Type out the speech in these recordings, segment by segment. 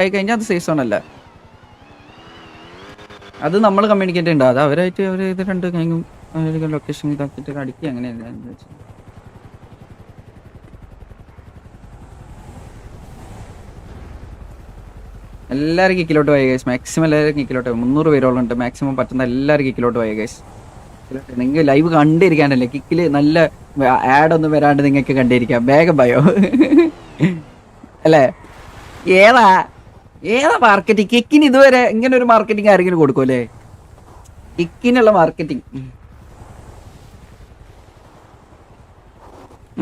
ആയി കഴിഞ്ഞാൽ അത് സേഫ് സോൺ അല്ല. അത് നമ്മൾ കമ്മ്യൂണിക്കേറ്റ് ഉണ്ട്. അത് അവരായിട്ട് അവർ ഇത് രണ്ട് കഴിഞ്ഞും ലൊക്കേഷൻ ഇതാക്കിയിട്ട് അടിക്കുക അങ്ങനെയല്ല. എല്ലാവരും കിക്കിലോട്ട് പോയ ഗൈസ്. മാക്സിമം എല്ലാവരും കിക്കിലോട്ട് 300 പേരോളം ഉണ്ട്. മാക്സിമം പറ്റുന്ന എല്ലാവരും കിക്കിലോട്ട് പോയ ഗൈസ്. നിങ്ങൾക്ക് ലൈവ് കണ്ടിരിക്കാനല്ലേ, കിക്കില് നല്ല ആഡ് ഒന്നും വരാണ്ട് നിങ്ങൾക്ക് കണ്ടിരിക്കാം. വേഗം ഭയോ അല്ലേ? ഏതാ മാർക്കറ്റിംഗ്? കിക്കിന് ഇതുവരെ ഇങ്ങനെ ഒരു മാർക്കറ്റിംഗ് ആരെങ്കിലും കൊടുക്കും അല്ലേ? കിക്കിനുള്ള മാർക്കറ്റിംഗ്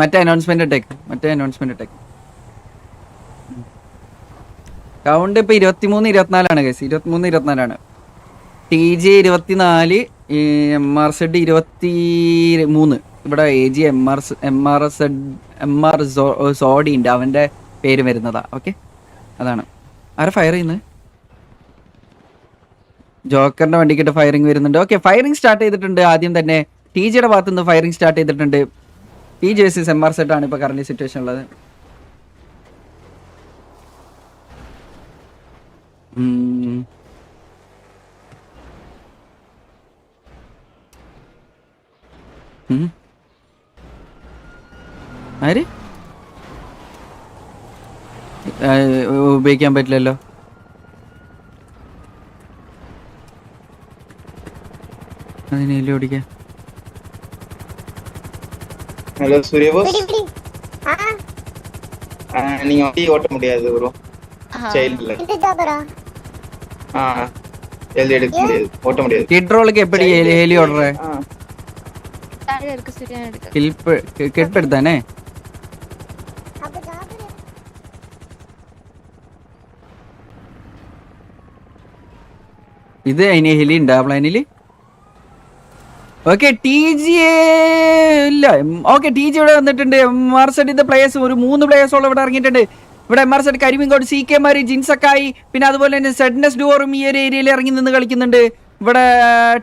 മറ്റേ അനൗൺസ്മെന്റ് ഇട്ടേക്ക്. കൗണ്ട് ഇപ്പൊ 23, 24 ഗൈസ്. 23, 24. TJ 24, MRZ 23. ഇവിടെ AG MR സോഡി ഉണ്ട്, അവന്റെ പേര് വരുന്നതാ. ഓക്കെ, അതാണ്. ആരാ ഫയർ ചെയ്യുന്നത്? ജോക്കറിന്റെ വണ്ടിക്കിട്ട് ഫയറിംഗ് വരുന്നുണ്ട്. ഓക്കെ, ഫയറിംഗ് സ്റ്റാർട്ട് ചെയ്തിട്ടുണ്ട്. ആദ്യം തന്നെ TJയുടെ ഭാഗത്ത് നിന്ന് ഫയറിംഗ് സ്റ്റാർട്ട് ചെയ്തിട്ടുണ്ട്. TJ vs MRZ ആണ് ഇപ്പൊ കറന്റ് സിറ്റുവേഷൻ ഉള്ളത്. ആര് ഉപയോഗിക്കാൻ പറ്റില്ലല്ലോ. അതിനെ ഓടിക്കാൻ. ஹலோ சூரிய போஸ், நீங்க வண்டி ஓட்ட முடியாது ப்ரோ. சைல்ட்ல எழுதி எடுக்க முடியாது, ஓட்ட முடியாது. கிட்ரோலுக்கு எப்படி ஹெலி ஓடுற? கிளிப் எடுத்தானே. ഇത് അതിന് ഹെലി ഉണ്ട് ആ പ്ലാനില്. ഓക്കെ, TJ ഇല്ല. ഓക്കെ, TJ ഇവിടെ വന്നിട്ടുണ്ട്. MRZ പ്ലേയേഴ്സ് ഒരു 3 പ്ലേയേഴ്സോളം ഇവിടെ ഇറങ്ങിയിട്ടുണ്ട്. ഇവിടെ MRZ, കരിമീൻകോട്, CK മാരി, ജിൻസക്കായി, പിന്നെ അതുപോലെ തന്നെ സെഡ്നസ് ഡുവറും ഈ ഒരു ഏരിയയിൽ ഇറങ്ങി നിന്ന് കളിക്കുന്നുണ്ട്. ഇവിടെ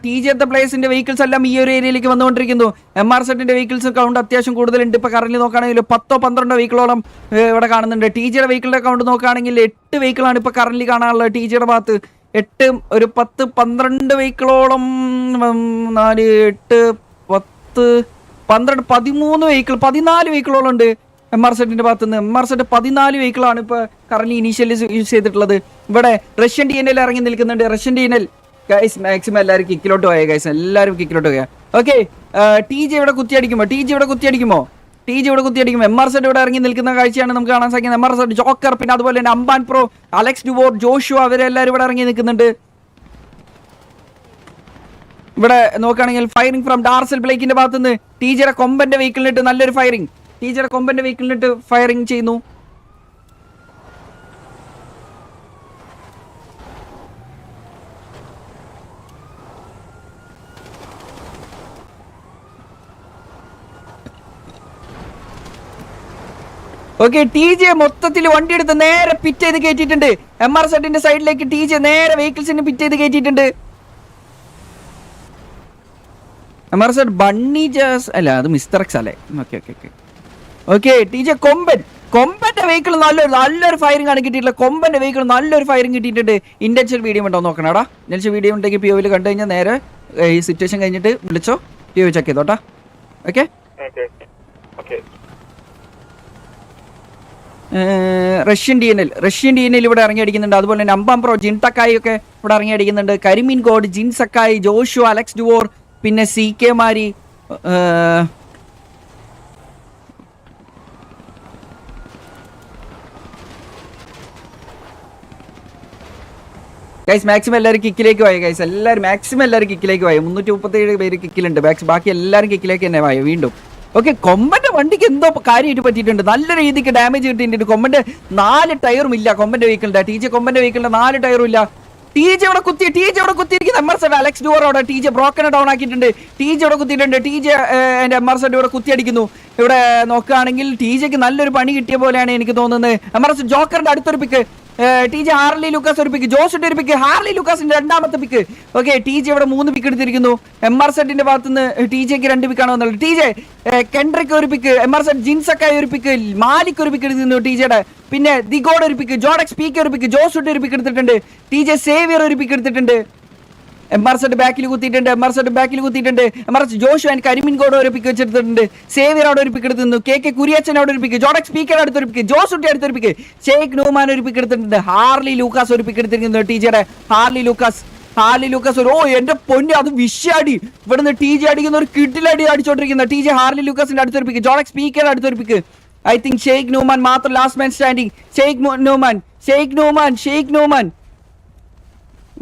TJ പ്ലേയേഴ്സിന്റെ വെഹിക്കിൾസ് എല്ലാം ഈ ഒരു ഏരിയയിലേക്ക് വന്നുകൊണ്ടിരിക്കുന്നു. MRZ വെഹിക്കിൾസ് കൗണ്ട് അത്യാവശ്യം കൂടുതലുണ്ട്. ഇപ്പൊ കറന്റ് നോക്കുകയാണെങ്കിൽ 10-12 വെഹിക്കിളോളം ഇവിടെ കാണുന്നുണ്ട്. TJയുടെ വെഹിക്കിളിന്റെ കൗണ്ട് നോക്കുകയാണെങ്കിൽ 8 വെഹിക്കിളാണ് ഇപ്പൊ കറന്റ് കാണാനുള്ളത്. TJയുടെ ഭാഗത്ത് 8, ഒരു 10-12 വെഹിക്കിളോളം, 4, 8, 10, 12, 13 വെഹിക്കിൾ, 14 വെഹിക്കിളോളം ഉണ്ട് MRZ ഭാഗത്തുനിന്ന്. MRZ 14 വെഹിക്കിളാണ് ഇപ്പൊ കറന്റ് ഇനീഷ്യലി യൂസ് ചെയ്തിട്ടുള്ളത്. ഇവിടെ റഷ്യൻ DNL ഇറങ്ങി നിൽക്കുന്നുണ്ട്. റഷ്യൻ DNL ഗൈസ് മാക്സിമം എല്ലാവരും കിക്കിലോട്ട് പോയ ഗൈസ്, എല്ലാവരും കിക്കിലോട്ട് പോയ. ഓക്കെ, TJ ഇവിടെ കുത്തിയടിക്കുമോ? MRZ ഇവിടെ ഇറങ്ങി നിൽക്കുന്ന കാഴ്ചയാണ് നമുക്ക് കാണാൻ സാധിക്കുന്നത്. MRZ, ജോക്കർ, പിന്നെ അതുപോലെ തന്നെ അംബാൻ പ്രോ, അലക്സ് ഡുവോർ, ജോഷു, അവരെല്ലാവരും ഇവിടെ ഇറങ്ങി നിൽക്കുന്നുണ്ട്. ഇവിടെ നോക്കുകയാണെങ്കിൽ ഫയറിംഗ് ഫ്രം ഡാർസൽ ബ്ലേക്കിന്റെ ഭാഗത്തുനിന്ന് TJയുടെ കൊമ്പന്റെ വെഹിക്കിളിലിട്ട് നല്ലൊരു ഫയറിംഗ്. ഫയറിംഗ് ചെയ്യുന്നു. ഓക്കെ, TJ മൊത്തത്തിൽ വണ്ടി എടുത്ത് നേരെ പിറ്റ് ചെയ്ത് കയറ്റിയിട്ടുണ്ട്. MRZ സൈഡിലേക്ക് TJ നേരെ വെഹിക്കിൾസിന് പിറ്റ് ചെയ്ത് കയറ്റിയിട്ടുണ്ട്. MRZ ബണ്ണി ജാസ് അല്ല, അത് മിസ്റ്റർ എക്സ് അല്ലേ? ഓക്കെ, TJ കൊമ്പന്റെ വെഹിക്കിൾ നല്ലൊരു ഫയറിംഗ് ആണ് കിട്ടിയിട്ടുള്ളത്. കൊമ്പന്റെ വെഹിക്കിൾ നല്ലൊരു ഫയറിംഗ് കിട്ടിയിട്ടുണ്ട്. ഇന്റൻഷൻ വീഡിയോ ഉണ്ടോ നോക്കണടാ. ഇന്റൻഷൻ വീഡിയോ ഉണ്ടെങ്കിൽ POയിൽ കണ്ടു കഴിഞ്ഞാൽ നേരെ ഈ സിറ്റുവേഷൻ കഴിഞ്ഞിട്ട് വിളിച്ചോ, PO ചെക്ക് ചെയ്തോട്ടാ. ഓക്കെ, റഷ്യൻ DNL ഇവിടെ ഇറങ്ങി അടിക്കുന്നുണ്ട്. അതുപോലെ തന്നെ അംബാം പ്രോ, ജിൻടക്കായി ഒക്കെ ഇവിടെ ഇറങ്ങി അടിക്കുന്നുണ്ട്. കരിമീൻ കോഡ്, ജിൻസക്കായി, ജോഷു, അലക്സ് ഡുവോർ, പിന്നെ CK മാരി, ഗൈസ് മാക്സിമം എല്ലാവരും കിക്കിലേക്ക് പോയ ഗൈസ്. മാക്സിമം എല്ലാവരും കിക്കിലേക്ക് പോയ. 337 പേര് കിക്കിലുണ്ട്. ബാക്കി എല്ലാവരും കിക്കിലേക്ക് തന്നെ പോയ വീണ്ടും. ഓക്കെ, കൊമ്പന്റെ വണ്ടിക്ക് എന്തോ കാര്യമായിട്ട് പറ്റിയിട്ടുണ്ട്. നല്ല രീതിക്ക് ഡാമേജ് കിട്ടിയിട്ടുണ്ട്. കൊമ്പന്റെ 4 ടയറും ഇല്ല. കൊമ്പന്റെ വെഹിക്കിളിന്റെ TJ കൊമ്പന്റെ വെഹിക്കിളിന്റെ 4 ടയറും ഇല്ല. TJ ഇവിടെ കുത്തിയിരിക്കുന്ന MRZ, അലക്സ് ഡുവർ അവിടെ TJ ബ്രോക്കനെ ഡൗൺ ആക്കിയിട്ടുണ്ട്. TJ ഇവിടെ കുത്തിയിട്ടുണ്ട്. TJ MRZ ഇവിടെ കുത്തിയടിക്കുന്നു. ഇവിടെ നോക്കുകയാണെങ്കിൽ TJക്ക് നല്ലൊരു പണി കിട്ടിയ പോലെയാണ് എനിക്ക് തോന്നുന്നത്. എംആർഎസ് ജോക്കറിന്റെ അടുത്തൊരു പിക്ക്, TJ ഹാർലി ലൂക്കാസ് ഒരു പിക്ക്, ജോസിന്റെ ഒരു പിക്ക്, ഹാർലി ലൂക്കാസിന്റെ രണ്ടാമത്തെ പിക്ക്. ഓക്കെ, TJ ഇവിടെ 3 പിക്ക് എടുത്തിരിക്കുന്നു. MRZന്റെ ഭാഗത്ത് നിന്ന് TJക്ക് 2 പിക്കാണ് വന്നുള്ളത്. TJ കെൻഡ്രിക്ക് ഒരു പിക്ക്, MRZ ജിൻസക്കായി ഒരു പിക്ക്, മാലിക് ഒരു പിക്ക് എടുത്തിരുന്നു TJയുടെ. പിന്നെ ദിഗോഡ് ഒരു പിക്ക്, ജോഡക്സ് പീക്ക് ഒരു പിക്ക്, ജോസുട്ട് ഒരു പിക്ക് എടുത്തിട്ടുണ്ട്. TJ സേവിയർ ഒരു പിക്ക് എടുത്തിട്ടുണ്ട്. MRZ ബാക്കിൽ കുത്തിയിട്ടുണ്ട്, MRZ ജോഷു ആൻഡ് കരിമിൻ ഗോഡ് ഒരു പിക്ക് വെച്ചെടുത്തിട്ടുണ്ട്. സേവിയർ അവിടെ ഒരു പിക്ക് എടുത്തിരുന്നു. KK കുര്യച്ചൻ അവിടെ ഒരു പിക്ക്, ജോഡക്സ് സ്പീക്കർ അടുത്തൊരു പിക്ക്, ജോസുട്ടി അടുത്തൊരു പിക്ക്, ഷെയ്ഖ് നൂമാൻ ഒരു പിക്ക് എടുത്തിട്ടുണ്ട്. ഹാർലി ലൂക്കാസ് ഒരു പിക്ക് എടുത്തിരിക്കുന്നു TJയുടെ. ഹാർലി ലൂക്കാസ് ഒരു എന്റെ പൊന്നെ, അത് വിഷയടി. ഇവിടുന്ന് TJ അടിക്കുന്ന ഒരു കിട്ടിലടി അടിച്ചോണ്ടിരിക്കുന്ന TJ. ഹാർലി ലൂക്കാസിന്റെ അടുത്തൊരു പിക്ക്, ജോഡക്സ് സ്പീക്കർ അടുത്തൊരു പിക്ക്. ഐ തിങ്ക് ഷെയ്ഖ് നൂമാൻ മാത്രം last man standing. Sheikh Noman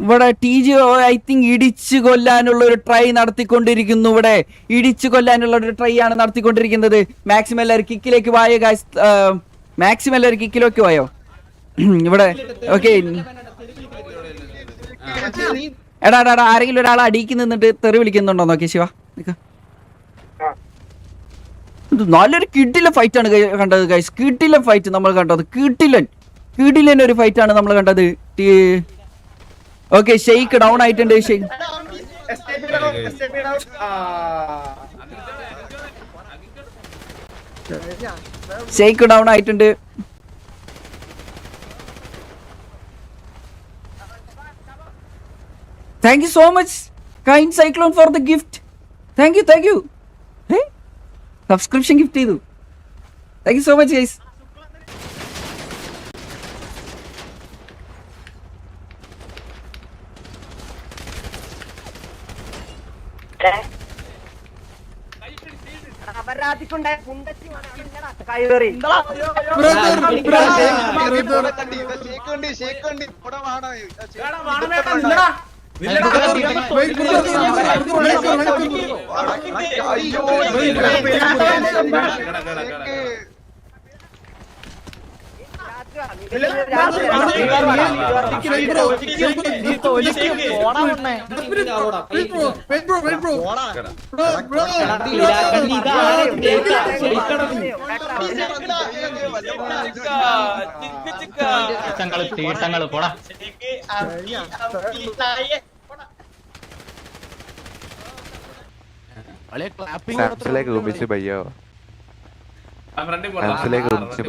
ഇവിടെ TJ ഐ തിങ്ക് ഇടിച്ചു കൊല്ലാനുള്ള ഒരു ട്രൈ നടത്തിക്കൊണ്ടിരിക്കുന്നു. ആണ് നടത്തിക്കൊണ്ടിരിക്കുന്നത്. മാക്സിമം എല്ലാവരും കിക്കിലേക്ക് പോയോ ഗൈസ്? മാക്സിമം എല്ലാവരും കിക്കിലേക്ക് പോയോ ഇവിടെ? ഓക്കെ, എടാ ആരെങ്കിലും ഒരാളെ അടിക്ക് നിന്നിട്ട് തെറി വിളിക്കുന്നുണ്ടോ നോക്കി ശിവ. നല്ലൊരു കിടിലൻ ഫൈറ്റ് ആണ് കണ്ടത് ഗൈസ്. കിടിലൻ ഫൈറ്റ് നമ്മൾ കണ്ടത്. കിടിലൻ ഒരു ഫൈറ്റ് ആണ് നമ്മൾ കണ്ടത്. ഓക്കെ, ഷെയ്ക്ക് ഡൗൺ ആയിട്ടുണ്ട്. ഷെയ്ക്ക് ഡൗൺ ആയിട്ടുണ്ട്. Thank you so much kind cyclone for the gift. Thank you. Subscription gift ചെയ്തു. Thank you so much guys.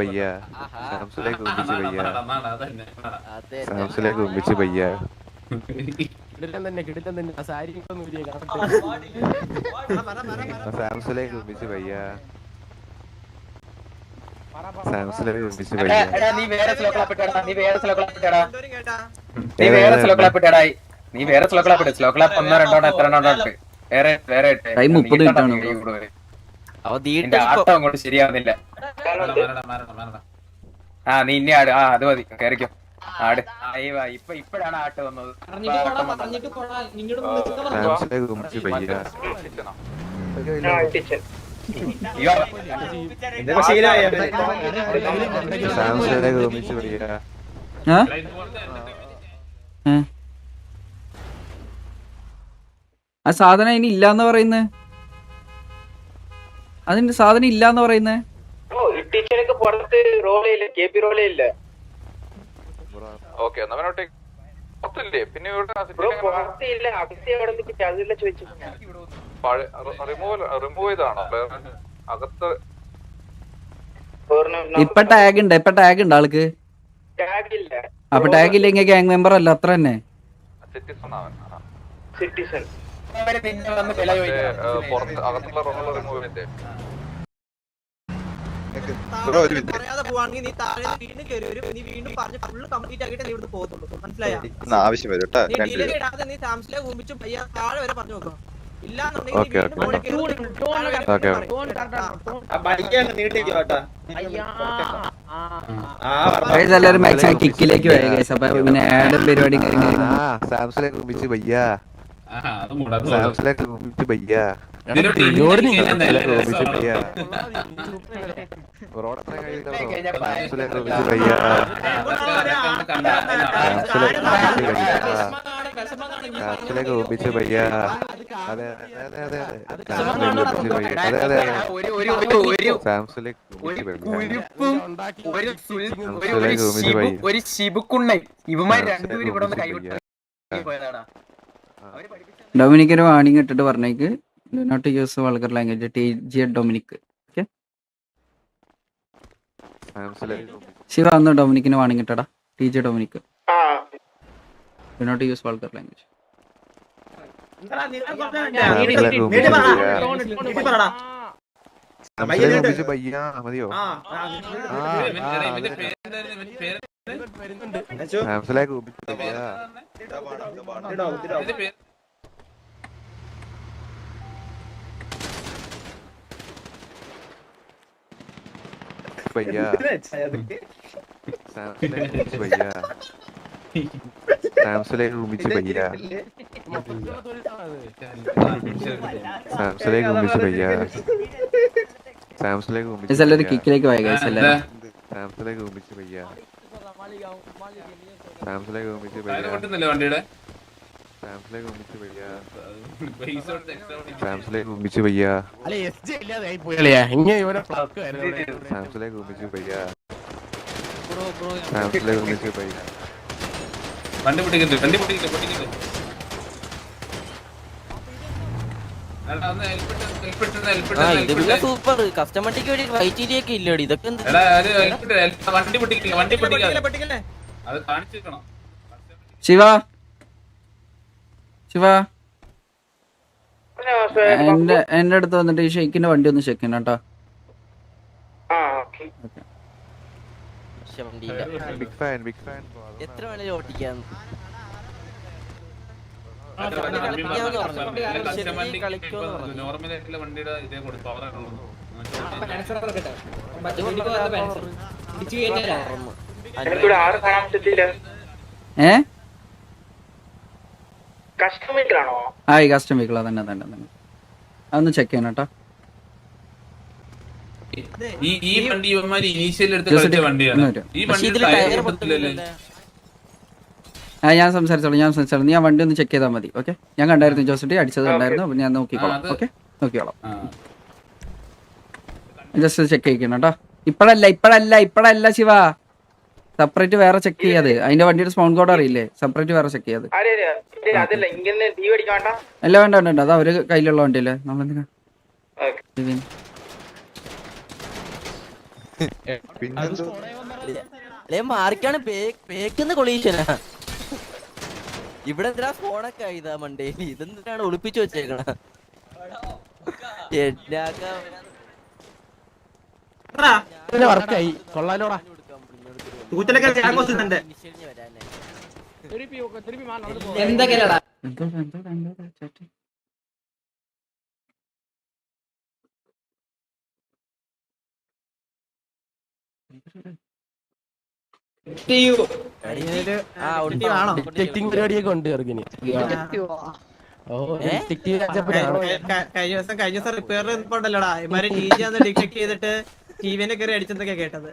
भैया അങ്ങോട്ട് ശരിയാവുന്നില്ല. നീ ഇനി ആട്. അത് മതി, കയറിക്കോ ആട്. ഇപ്പഴാണ് ആട്ട് വന്നത്. ആ സാധനം ഇനി ഇല്ലാന്ന് പറയുന്നേ. അതിന്റെ സാധനം ഇല്ലാന്ന് പറയുന്നേ. ഇപ്പൊ ടാഗ് ഉണ്ട് ആൾക്ക്. അപ്പൊ ടാഗ് ഇല്ലെങ്കിൽ ഗ്യാങ് മെമ്പർ അല്ല, അത്ര തന്നെ. ആവശ്യം വരും എല്ലാവരും മാക്സിമം കിക്കിലേക്ക് പിന്നെ ആഡ് പരിപാടി भैया സാംസിലേക്ക് ഒപ്പിച്ച് പയ്യ. അതെ അതെ അതെ അതെ സാംസിലേക്ക് ഒപ്പിച്ച് പയ്യ. അതെ അതെ അതെ സാംസിലേക്ക് ഒപ്പിച്ച് പയ്യ. സാംസിലേക്ക് ഒപ്പിച്ച് പയ്യ. ഒരു ശിബുക്കുണ്ണൻ ഇവന്മാർ രണ്ടുപേരും ഇവിടെ ഒന്ന് കൈവിട്ട് പോയതാടാ. ഡൊമിനിക്കിന് വാണിംഗ് ഇട്ടിട്ട് പറഞ്ഞേക്ക് not use vulgar language. TG Dominic. Okay Shiva അന്ന് ഡൊമിനിക്കിന് വാണിംഗ് ഇട്ടടാ. TG Dominic not use vulgar language. മതിയോ? സാംസിലേക്ക് ഒപ്പിച്ച് പയ്യ. भैया भैया सैमसंग घूमी थी भैया सैमसंग घूमी थी भैया सैमसंग घूमी इस अलग किकलेके आएगा इस अलग सैमसंग घूमी थी भैया सैमसंग घूमी थी भैया सैमसंग घूमी थी भैया सैमसंग घूमी थी भैया अरे एसजे ഇല്ലാതായി പോയല്ലേ ഇങ്ങനെ ഇവനെ ഫ്ലക്ക് ആയിരുന്നു सैमसंग घूमी थी भैया सैमसंग घूमी थी भैया വണ്ടി പൊട്ടിക്കിട്ട് സൂപ്പർ കസ്റ്റമറിക്ക് വേണ്ടി ക്രൈറ്റീരിയൊക്കെ ഇല്ലടി ഇതൊക്കെ വണ്ടി പൊട്ടിക്കില്ല അത് കാണിച്ചിരിക്കണം. ശിവ ശിവ എന്റെ അടുത്ത് വന്നിട്ട് ഈ ഷെയ്ക്കിന്റെ വണ്ടി ഒന്ന് ചെക്ക് ചെയ്യണം കേട്ടോ. ബിഗ് ഫാൻ എത്ര വേണേലും ഓട്ടിക്കാം. നോർമലായിട്ടുള്ള വണ്ടിയുടെ ഇതേ കൊടുത്തു ആ ഈ കസ്റ്റം വെഹിക്കിളാ തന്നെ അതൊന്ന് ചെക്ക് ചെയ്യണം കേട്ടോ. ഈ വണ്ടി ഇവന്മാര് ഇനീഷ്യൽ എടുത്ത് കളിച്ച വണ്ടിയാണ്. ഈ വണ്ടി ഞാൻ സംസാരിച്ചോളൂ ഞാൻ വണ്ടി ഒന്ന് ചെക്ക് ചെയ്താൽ മതി. ഓക്കെ ഞാൻ കണ്ടായിരുന്നു ജോസറ്റി അടിച്ചത് കണ്ടായിരുന്നു. അപ്പൊ ഞാൻ നോക്കിക്കോളാം. ഓക്കെ നോക്കിക്കോളാം. ജസ്റ്റ് ചെക്ക് ചെയ്യിക്കണം കേട്ടോ. ഇപ്പഴല്ല ശിവ സെപ്പറേറ്റ് വേറെ ചെക്ക് ചെയ്യാതെ. അതിന്റെ വണ്ടിയുടെ സ്പോൺ കോഡ് അറിയില്ലേ? സെപ്പറേറ്റ് വേറെ ചെക്ക് ചെയ്യാതെ. അല്ല വേണ്ട അത് അവര് കയ്യിലുള്ള വണ്ടിയല്ലേ. നമ്മളെന്തിനാ മാറിക്കാണ് പേക്കുന്ന കൊളീഷനാ. ഇവിടെ എന്തിനാ ഫോണൊക്കെ ആയതാ മണ്ടേലി. ഇതെന്തിനാണ് ഒളിപ്പിച്ചു വെച്ചേക്കണ? വർക്കായി കൊള്ളാലോടാ. എന്തൊക്കെയാടാ ഡിറ്റക്ടിങ് പരിപാടിയൊക്കെ ഉണ്ട് ചെറുക്കിന്. കഴിഞ്ഞ ദിവസം റിപ്പയർ ഉണ്ടല്ലോടാ. ഇമാര് TG ഡിറ്റക്ട് ചെയ്തിട്ട് TVനെ കയറി അടിച്ചെന്നൊക്കെ കേട്ടത്.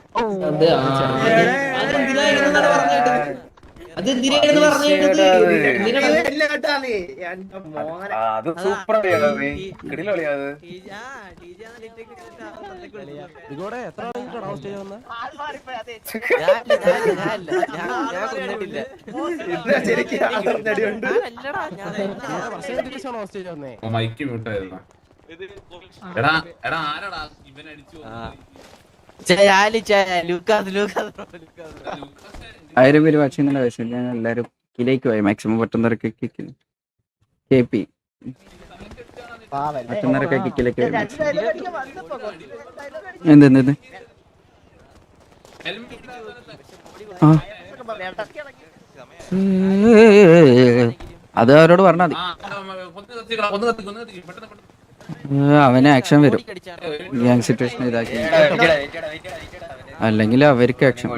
മൈക്ക് മ്യൂട്ടായിരുന്നു. എടാ ആരാടാ ഇവൻ അടിച്ചു? 1000 പേര് വാച്ചിങ്ങിന്റെ ആവശ്യമില്ല. ഞാൻ എല്ലാരും കിലേക്ക് പോയി മാക്സിമം പറ്റുന്നവരൊക്കെ KP പറ്റുന്നവരൊക്കെ കിക്കിലേക്ക് പോയി. എന്ത് അത് അവരോട് പറഞ്ഞാൽ മതി. അവന് ആക്ഷൻ വരും. ഗ്യാങ് സിറ്റുവേഷൻ ഇതാക്കി അല്ലെങ്കിൽ അവർക്ക് ആക്ഷൻ.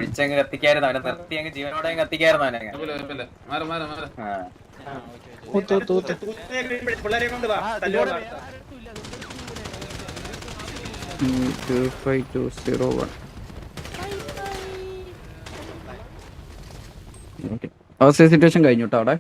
അവസ്ഥ സിറ്റുവേഷൻ കഴിഞ്ഞു കേട്ടോ അവിടെ.